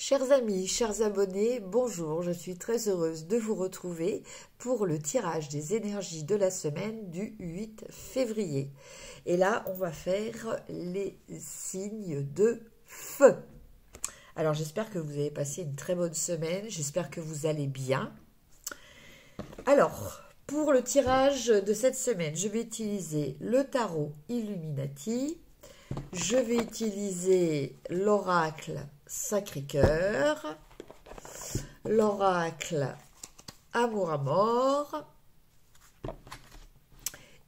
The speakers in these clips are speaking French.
Chers amis, chers abonnés, bonjour, je suis très heureuse de vous retrouver pour le tirage des énergies de la semaine du 8 février. Et là, on va faire les signes de feu. Alors, j'espère que vous avez passé une très bonne semaine, j'espère que vous allez bien. Alors, pour le tirage de cette semaine, je vais utiliser le tarot Illuminati. Je vais utiliser l'oracle Sacré-Cœur, l'oracle Amour à mort,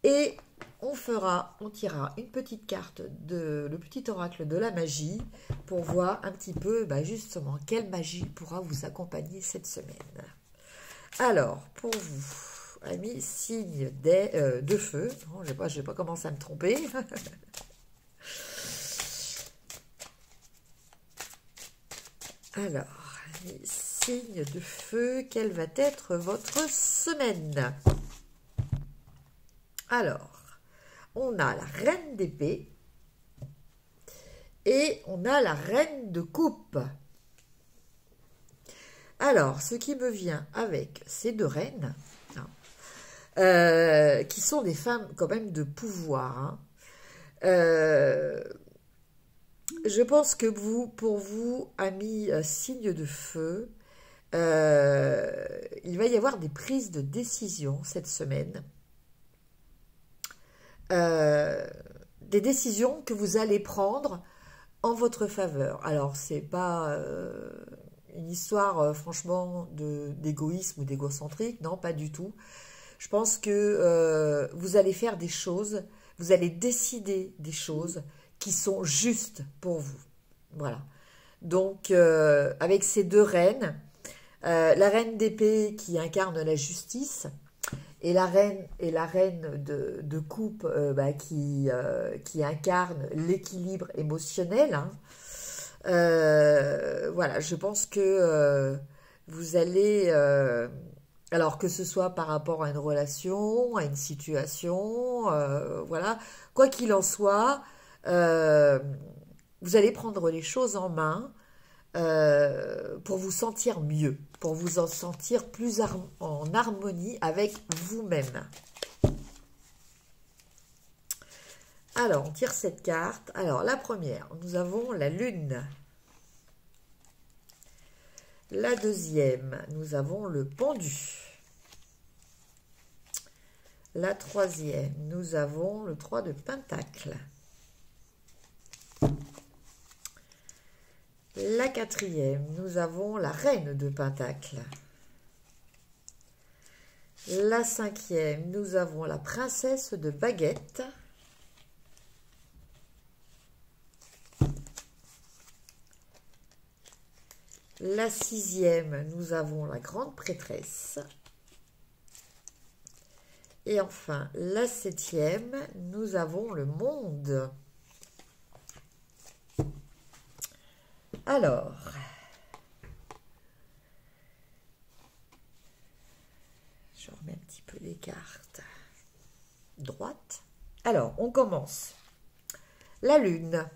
et on tirera une petite carte de le petit oracle de la magie pour voir un petit peu justement quelle magie pourra vous accompagner cette semaine. Alors, pour vous, amis, signe de feu, non, je vais pas commencer à me tromper. Alors, les signes de feu, quelle va être votre semaine? Alors, on a la reine d'épée et on a la reine de coupe. Alors, ce qui me vient avec ces deux reines, qui sont des femmes quand même de pouvoir, je pense que pour vous, amis signes de feu, il va y avoir des prises de décision cette semaine. Des décisions que vous allez prendre en votre faveur. Alors, c'est pas une histoire, franchement, d'égoïsme ou d'égocentrique. Non, pas du tout. Je pense que vous allez faire des choses, vous allez décider des choses qui sont justes pour vous. Voilà. Donc, avec ces deux reines, la reine d'épée qui incarne la justice et la reine de coupe qui incarne l'équilibre émotionnel. Voilà, je pense que vous allez... alors que ce soit par rapport à une relation, à une situation, voilà, quoi qu'il en soit, vous allez prendre les choses en main pour vous sentir mieux, pour vous en sentir plus en harmonie avec vous-même. Alors, on tire cette carte. Alors, la première, nous avons la lune. La deuxième, nous avons le pendu. La troisième, nous avons le 3 de Pentacle. La quatrième, nous avons la reine de Pentacle. La cinquième, nous avons la princesse de Baguette. La sixième, nous avons la grande prêtresse. Et enfin, la septième, nous avons le monde. Alors, je remets un petit peu les cartes droites. Alors, on commence. La lune.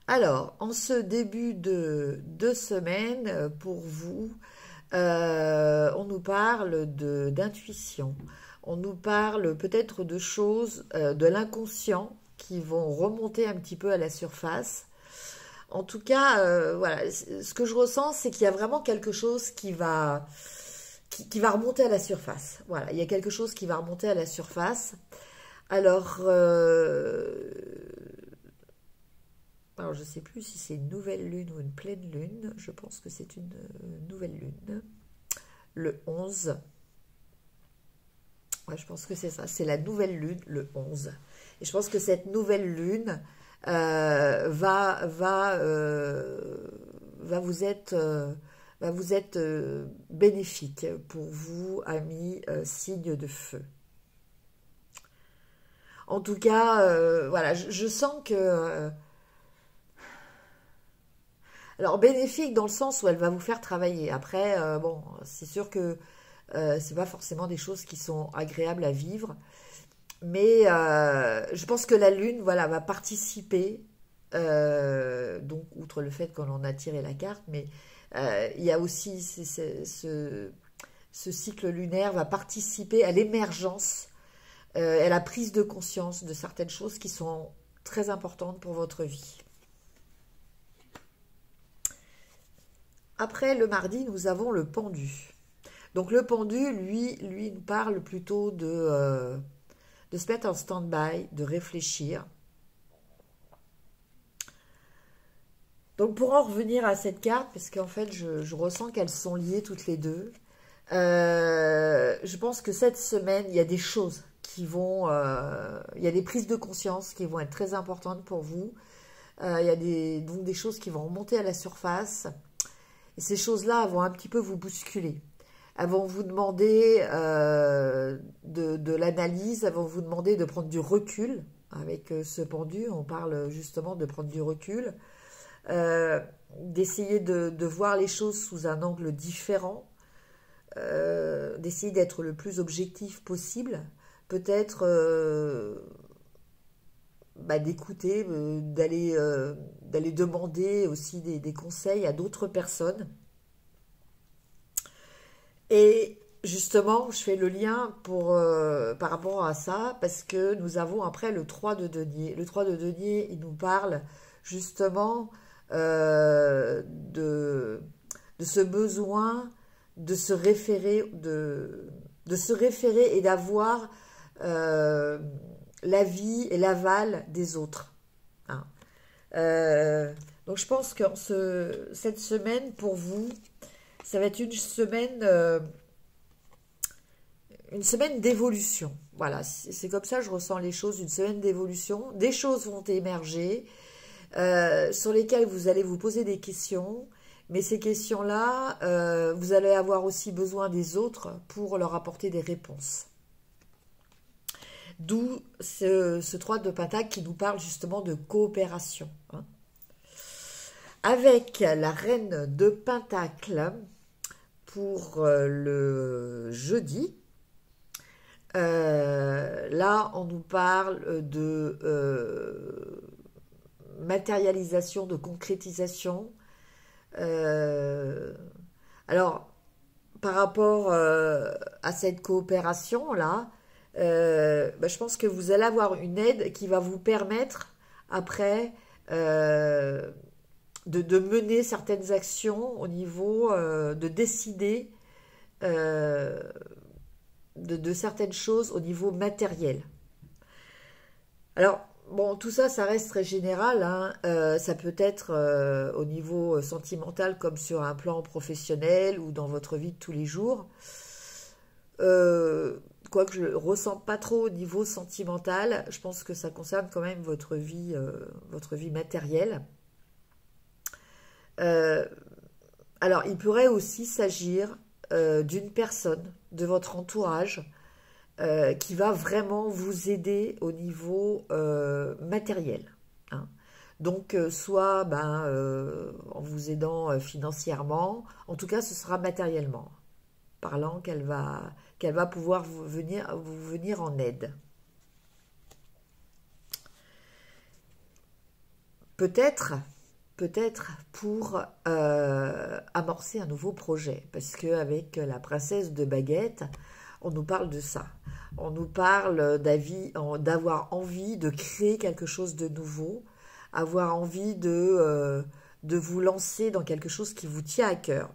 Alors, en ce début de semaine, pour vous, on nous parle d'intuition. On nous parle peut-être de choses, de l'inconscient, qui vont remonter un petit peu à la surface. En tout cas, voilà, ce que je ressens, c'est qu'il y a vraiment quelque chose qui va remonter à la surface. Voilà, il y a quelque chose qui va remonter à la surface. Alors, je ne sais plus si c'est une nouvelle lune ou une pleine lune. Je pense que c'est une nouvelle lune. Le 11. Ouais, je pense que c'est ça. C'est la nouvelle lune, le 11. Et je pense que cette nouvelle lune va vous être bénéfique pour vous, amis signes de feu. En tout cas, voilà, je sens que... alors, bénéfique dans le sens où elle va vous faire travailler. Après, bon, c'est sûr que c'est pas forcément des choses qui sont agréables à vivre. Mais je pense que la lune, voilà, va participer donc outre le fait qu'on en a tiré la carte, mais il y a aussi ce cycle lunaire va participer à l'émergence, à la prise de conscience de certaines choses qui sont très importantes pour votre vie. Après le mardi, nous avons le pendu. Donc le pendu, lui nous parle plutôt de se mettre en stand-by, de réfléchir. Donc pour en revenir à cette carte, parce qu'en fait je ressens qu'elles sont liées toutes les deux, je pense que cette semaine, il y a des choses qui vont... il y a des prises de conscience qui vont être très importantes pour vous. Il y a donc des choses qui vont remonter à la surface. Et ces choses-là vont un petit peu vous bousculer. Elles vont vous demander de l'analyse, elles vont vous demander de prendre du recul. Avec ce pendu, on parle justement de prendre du recul. D'essayer de voir les choses sous un angle différent, d'essayer d'être le plus objectif possible, peut-être d'écouter, d'aller demander aussi des conseils à d'autres personnes. Et justement, je fais le lien par rapport à ça, parce que nous avons après le 3 de denier. Le 3 de denier, il nous parle justement de ce besoin de se référer, et d'avoir l'avis et l'aval des autres. Hein. Donc je pense que cette semaine, pour vous, ça va être une semaine d'évolution. Voilà, c'est comme ça que je ressens les choses, une semaine d'évolution. Des choses vont émerger, sur lesquelles vous allez vous poser des questions, mais ces questions-là, vous allez avoir aussi besoin des autres pour leur apporter des réponses. D'où ce 3 de Pentacle qui nous parle justement de coopération. Hein. Avec la reine de Pentacle pour le jeudi, là on nous parle de matérialisation, de concrétisation. Alors, par rapport à cette coopération-là, je pense que vous allez avoir une aide qui va vous permettre, après, de mener certaines actions au niveau de décider de certaines choses au niveau matériel. Alors, bon, tout ça, ça reste très général, hein. Ça peut être au niveau sentimental comme sur un plan professionnel ou dans votre vie de tous les jours. Quoique je ne ressens pas trop au niveau sentimental, je pense que ça concerne quand même votre vie matérielle. Alors, il pourrait aussi s'agir d'une personne de votre entourage qui va vraiment vous aider au niveau matériel. Hein. Donc, soit en vous aidant financièrement, en tout cas, ce sera matériellement parlant qu'elle va pouvoir vous venir en aide. Peut-être pour amorcer un nouveau projet, parce qu'avec la princesse de baguette, on nous parle de ça. On nous parle d'avoir envie de créer quelque chose de nouveau, avoir envie de vous lancer dans quelque chose qui vous tient à cœur.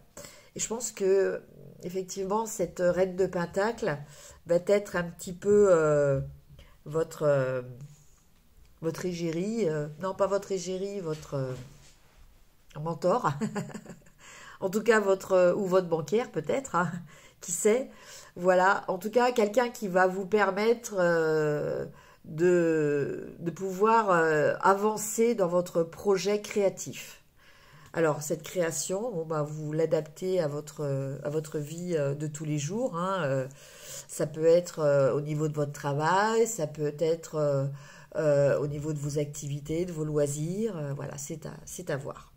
Et je pense que, effectivement, cette reine de Pentacle va être un petit peu votre égérie, non pas votre égérie, votre mentor, en tout cas votre banquière peut-être, hein, qui sait. Voilà, en tout cas, quelqu'un qui va vous permettre de pouvoir avancer dans votre projet créatif. Alors, cette création, vous l'adaptez à votre vie de tous les jours. Hein, ça peut être au niveau de votre travail, ça peut être au niveau de vos activités, de vos loisirs. Voilà, c'est à voir.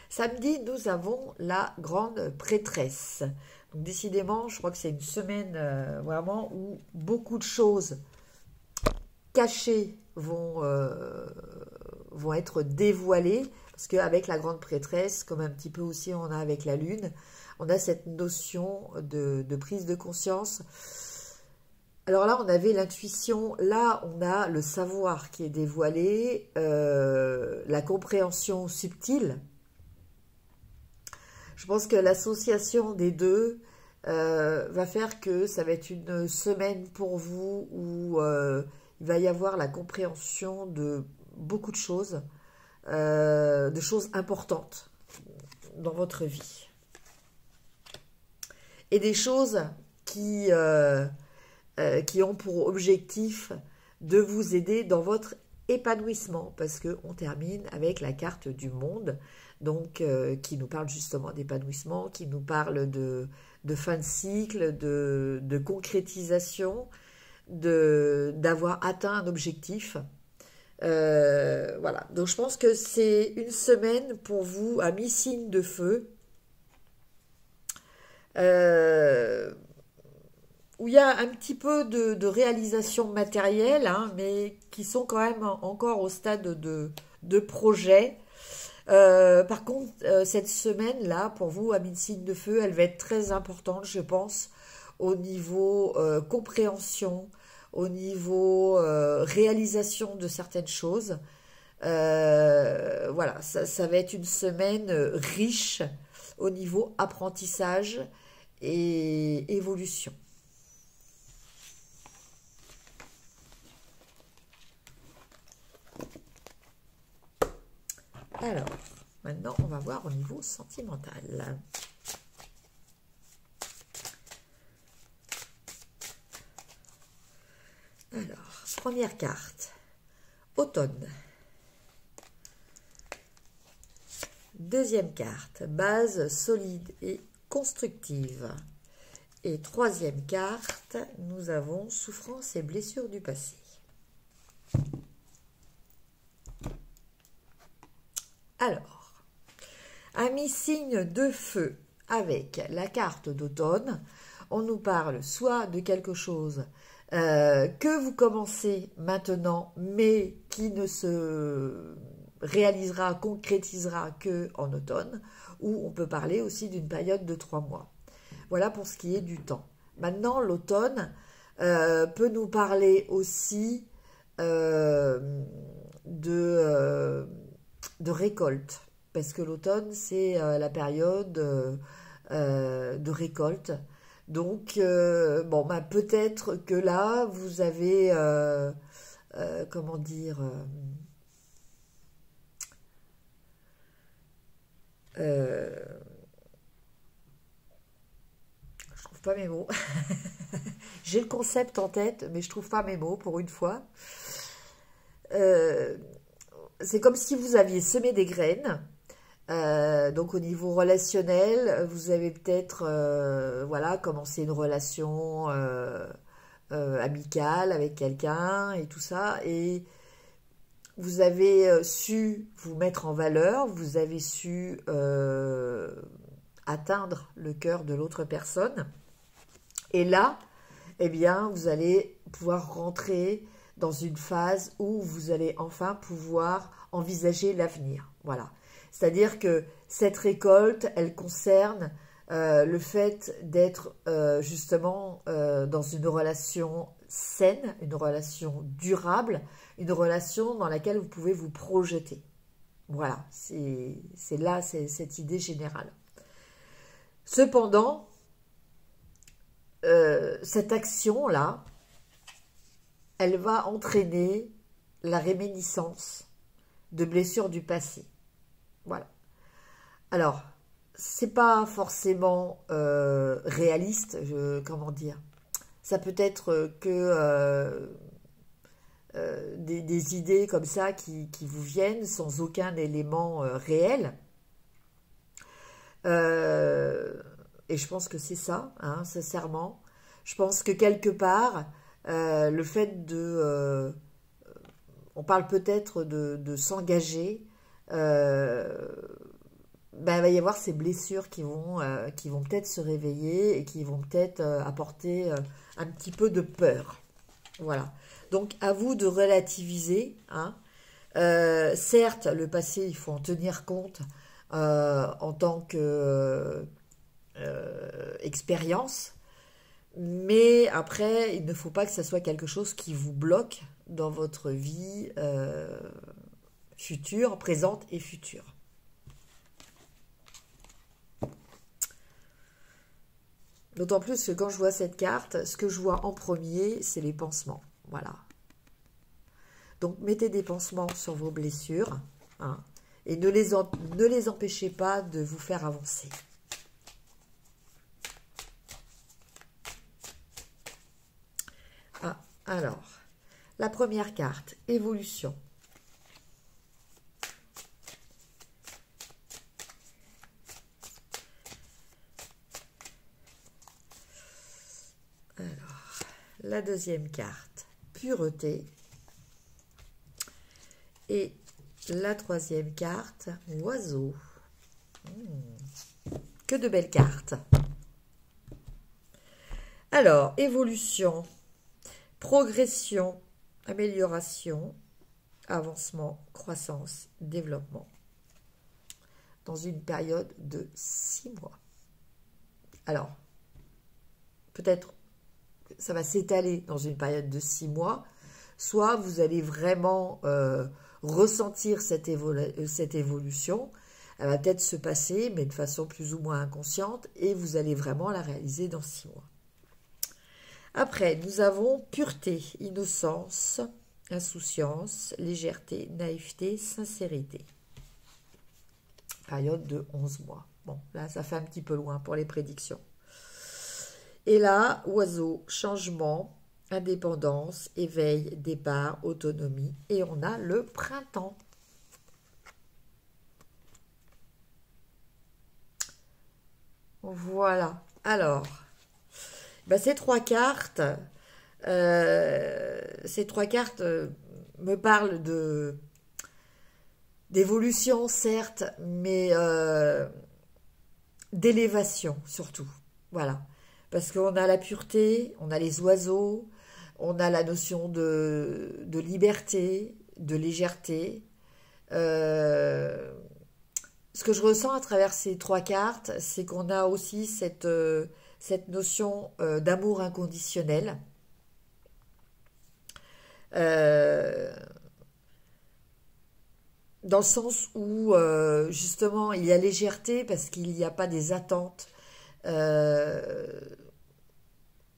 Samedi, nous avons la grande prêtresse. Donc, décidément, je crois que c'est une semaine vraiment où beaucoup de choses cachées vont vont être dévoilées, parce qu'avec la grande prêtresse, comme un petit peu aussi on a avec la lune, on a cette notion de prise de conscience. Alors là, on avait l'intuition, là, on a le savoir qui est dévoilé, la compréhension subtile. Je pense que l'association des deux va faire que ça va être une semaine pour vous où il va y avoir la compréhension de beaucoup de choses importantes dans votre vie. Et des choses qui ont pour objectif de vous aider dans votre épanouissement, parce qu'on termine avec la carte du monde, donc qui nous parle justement d'épanouissement, qui nous parle de fin de cycle, de concrétisation, d'avoir atteint un objectif. Voilà, donc je pense que c'est une semaine pour vous à mi-signe de feu, où il y a un petit peu de réalisation matérielle, hein, mais qui sont quand même encore au stade de projet. Par contre, cette semaine-là, pour vous, à mi-signe de feu, elle va être très importante, je pense, au niveau compréhension, au niveau réalisation de certaines choses. Voilà, ça va être une semaine riche au niveau apprentissage et évolution. Alors, maintenant, on va voir au niveau sentimental. Alors, première carte, automne. Deuxième carte, base solide et constructive. Et troisième carte, nous avons souffrance et blessures du passé. Alors, à mi-signe de feu avec la carte d'automne, on nous parle soit de quelque chose que vous commencez maintenant, mais qui ne se réalisera, concrétisera que en automne, ou on peut parler aussi d'une période de 3 mois. Voilà pour ce qui est du temps. Maintenant, l'automne peut nous parler aussi de récolte, parce que l'automne, c'est la période de récolte. Donc, bon, bah, peut-être que là, vous avez, comment dire, je trouve pas mes mots. J'ai le concept en tête, mais je trouve pas mes mots pour une fois. C'est comme si vous aviez semé des graines. Donc au niveau relationnel, vous avez peut-être voilà, commencé une relation amicale avec quelqu'un et tout ça, et vous avez su vous mettre en valeur, vous avez su atteindre le cœur de l'autre personne, et là, eh bien, vous allez pouvoir rentrer dans une phase où vous allez enfin pouvoir envisager l'avenir. Voilà. C'est-à-dire que cette récolte, elle concerne le fait d'être justement dans une relation saine, une relation durable, une relation dans laquelle vous pouvez vous projeter. Voilà, c'est là, c'est cette idée générale. Cependant, cette action-là, elle va entraîner la réminiscence de blessures du passé. Voilà. Alors, c'est pas forcément réaliste, comment dire. Ça peut être que des idées comme ça qui vous viennent sans aucun élément réel. Et je pense que c'est ça, hein, sincèrement. Je pense que quelque part, le fait de... on parle peut-être de s'engager, ben, il va y avoir ces blessures qui vont peut-être se réveiller et qui vont peut-être apporter un petit peu de peur. Voilà. Donc, à vous de relativiser, hein, Certes, le passé, il faut en tenir compte en tant que expérience, mais après, il ne faut pas que ça soit quelque chose qui vous bloque dans votre vie future, présente et future. D'autant plus que quand je vois cette carte, ce que je vois en premier, c'est les pansements. Voilà. Donc, mettez des pansements sur vos blessures, hein, et ne les empêchez pas de vous faire avancer. Ah, alors, la première carte, évolution. Alors, la deuxième carte, pureté. Et la troisième carte, oiseau. Que de belles cartes. Alors, évolution, progression, amélioration, avancement, croissance, développement. Dans une période de 6 mois. Alors, peut-être ça va s'étaler dans une période de 6 mois, soit vous allez vraiment ressentir cette évolution, elle va peut-être se passer, mais de façon plus ou moins inconsciente, et vous allez vraiment la réaliser dans 6 mois. Après, nous avons pureté, innocence, insouciance, légèreté, naïveté, sincérité. Période de 11 mois. Bon, là, ça fait un petit peu loin pour les prédictions. Et là, oiseau, changement, indépendance, éveil, départ, autonomie. Et on a le printemps. Voilà. Alors, ben ces trois cartes me parlent d'évolution, certes, mais d'élévation surtout. Voilà. Parce qu'on a la pureté, on a les oiseaux, on a la notion de liberté, de légèreté. Ce que je ressens à travers ces trois cartes, c'est qu'on a aussi cette notion d'amour inconditionnel. Dans le sens où, justement, il y a légèreté parce qu'il n'y a pas des attentes.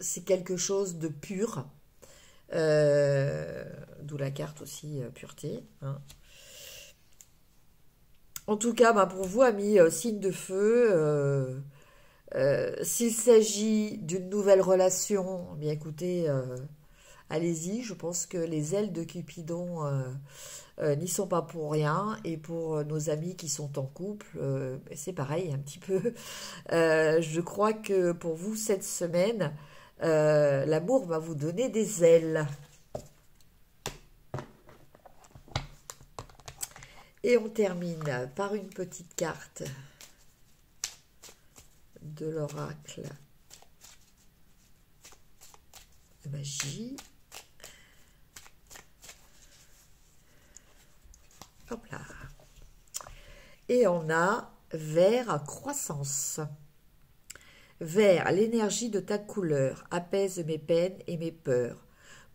C'est quelque chose de pur, d'où la carte aussi pureté, hein. En tout cas, ben pour vous, amis, signe de feu, s'il s'agit d'une nouvelle relation, bien écoutez, allez-y, je pense que les ailes de Cupidon n'y sont pas pour rien, et pour nos amis qui sont en couple, c'est pareil un petit peu. Je crois que pour vous, cette semaine, l'amour va vous donner des ailes. Et on termine par une petite carte de l'oracle de magie. Hop là. Et on a vert croissance. Vert, l'énergie de ta couleur apaise mes peines et mes peurs,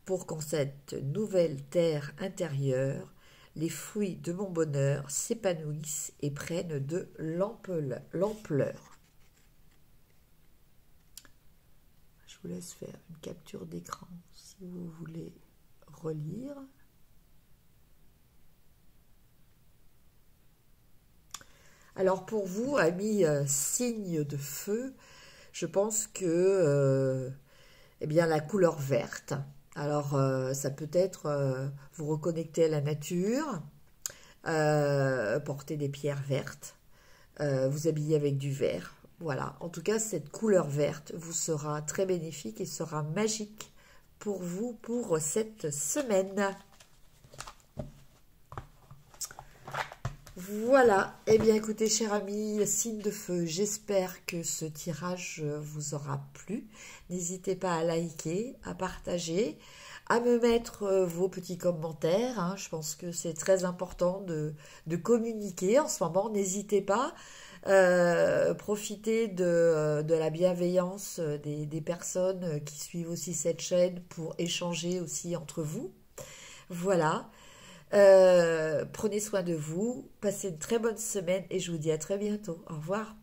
pour qu'en cette nouvelle terre intérieure, les fruits de mon bonheur s'épanouissent et prennent de l'ampleur. Je vous laisse faire une capture d'écran si vous voulez relire. Alors pour vous, amis signes de feu, je pense que eh bien, la couleur verte. Alors, ça peut être vous reconnecter à la nature, porter des pierres vertes, vous habiller avec du vert. Voilà, en tout cas, cette couleur verte vous sera très bénéfique et sera magique pour vous pour cette semaine. Voilà, eh bien écoutez, chers amis, signe de feu, j'espère que ce tirage vous aura plu. N'hésitez pas à liker, à partager, à me mettre vos petits commentaires, hein. Je pense que c'est très important de communiquer en ce moment. N'hésitez pas. Profitez de la bienveillance des personnes qui suivent aussi cette chaîne pour échanger aussi entre vous. Voilà. Prenez soin de vous. Passez une très bonne semaine et je vous dis à très bientôt. Au revoir.